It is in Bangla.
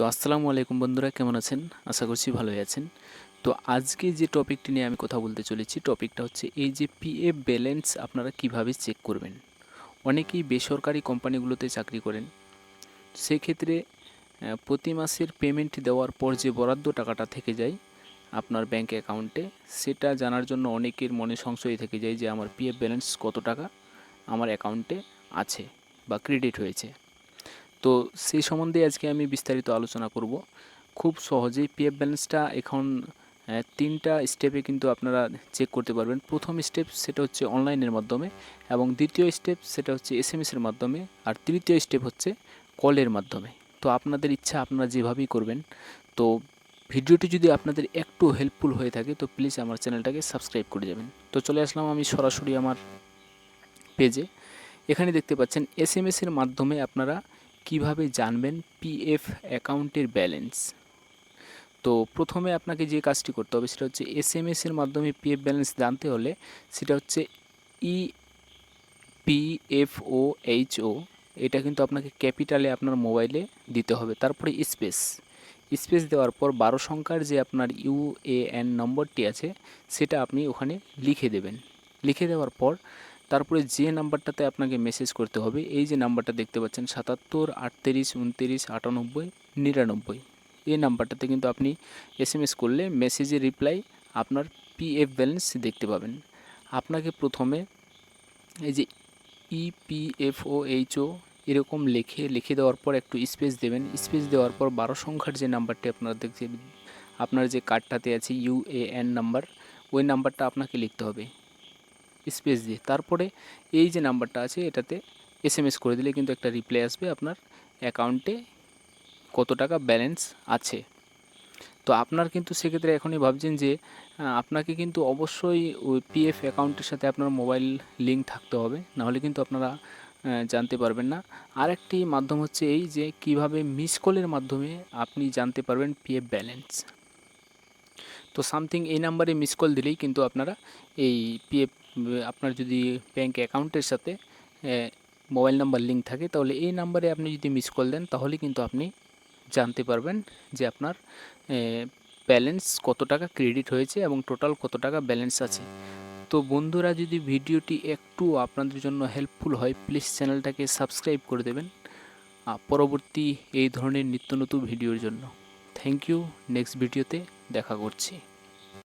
তো আসসালামু আলাইকুম বন্ধুরা, কেমন আছেন? আশা করছি ভালোই আছেন। তো আজকে যে টপিকটি নিয়ে আমি কথা বলতে চলেছি, টপিকটা হচ্ছে এই যে পিএফ ব্যালেন্স আপনারা কিভাবে চেক করবেন। অনেকেই বেসরকারি কোম্পানিগুলোতে চাকরি করেন, সেক্ষেত্রে প্রতি মাসের পেমেন্ট দেওয়ার পর যে বরাদ্দ টাকাটা থেকে যায় আপনার ব্যাঙ্ক অ্যাকাউন্টে, সেটা জানার জন্য অনেকের মনে সংশয় থেকে যায় যে আমার পিএফ ব্যালেন্স কত টাকা আমার অ্যাকাউন্টে আছে বা ক্রেডিট হয়েছে। তো সেই সম্বন্ধে আজকে আমি বিস্তারিত আলোচনা করব। খুব সহজেই পিএফ ব্যালেন্সটা এখন ৩টা স্টেপে কিন্তু আপনারা চেক করতে পারবেন। প্রথম স্টেপ সেটা হচ্ছে অনলাইনের মাধ্যমে, এবং দ্বিতীয় স্টেপ সেটা হচ্ছে এসএমএসের মাধ্যমে, আর তৃতীয় স্টেপ হচ্ছে কলের মাধ্যমে। তো আপনাদের ইচ্ছা, আপনারা যেভাবেই করবেন। তো ভিডিওটি যদি আপনাদের একটু হেল্পফুল হয়ে থাকে তো প্লিজ আমার চ্যানেলটাকে সাবস্ক্রাইব করে যাবেন। তো চলে আসলাম আমি সরাসরি আমার পেজে। এখানে দেখতে পাচ্ছেন এসএমএসের মাধ্যমে আপনারা কিভাবে জানবেন পিএফ অ্যাকাউন্টের ব্যালেন্স। তো প্রথমে আপনাকে যে কাজটি করতে হবে সেটা হচ্ছে এসএমএসের মাধ্যমে পিএফ ব্যালেন্স জানতে হলে সেটা হচ্ছে ইপিএফওএইচও, এটা কিন্তু আপনাকে ক্যাপিটালে আপনার মোবাইলে দিতে হবে। তারপরে স্পেস স্পেস দেওয়ার পর 12 সংখ্যার যে আপনার ইউএএন নম্বরটি আছে সেটা আপনি ওখানে লিখে দেবেন। লিখে দেওয়ার পর তারপরে যে নাম্বারটাতে আপনাকে মেসেজ করতে হবে, এই যে নাম্বারটা দেখতে পাচ্ছেন 77 38 29 98 99, এই নাম্বারটাতে কিন্তু আপনি এসএমএস করলে মেসেজের রিপ্লাই আপনার পিএফ ব্যালেন্স দেখতে পাবেন। আপনাকে প্রথমে এই যে ইপিএফওএইচও এরকম লিখে দেওয়ার পর একটু স্পেস দেবেন। স্পেস দেওয়ার পর 12 সংখ্যার যে নাম্বারটি আপনারা দেখছেন, আপনার যে কার্ডটাতে আছে ইউএএন নাম্বার, ওই নাম্বারটা আপনাকে লিখতে হবে স্পেস দিয়ে। তারপরে এই যে নাম্বারটা আছে এটাতে এসএমএস করে দিলে কিন্তু একটা রিপ্লাই আসবে আপনার অ্যাকাউন্টে কত টাকা ব্যালেন্স আছে। তো আপনার কিন্তু সেক্ষেত্রে এখনই ভাবছেন যে আপনাকে কিন্তু অবশ্যই ওই পিএফ অ্যাকাউন্টের সাথে আপনার মোবাইল লিঙ্ক থাকতে হবে, নাহলে কিন্তু আপনারা জানতে পারবেন না। আরেকটি মাধ্যম হচ্ছে এই যে কিভাবে মিস কলের মাধ্যমে আপনি জানতে পারবেন পিএফ ব্যালেন্স। তো সামথিং এই নাম্বারে মিস কল দিলেই কিন্তু আপনারা এই পিএফ, আপনার যদি ব্যাঙ্ক অ্যাকাউন্টের সাথে মোবাইল নাম্বার লিঙ্ক থাকে তাহলে এই নাম্বারে আপনি যদি মিস কল দেন তাহলে কিন্তু আপনি জানতে পারবেন যে আপনার ব্যালেন্স কত টাকা ক্রেডিট হয়েছে এবং টোটাল কত টাকা ব্যালেন্স আছে। তো বন্ধুরা, যদি ভিডিওটি একটু আপনাদের জন্য হেল্পফুল হয় প্লিজ চ্যানেলটাকে সাবস্ক্রাইব করে দেবেন পরবর্তী এই ধরনের নিত্য নতুন ভিডিওর জন্য। Thank you. নেক্সট ভিডিওতে দেখা করছি।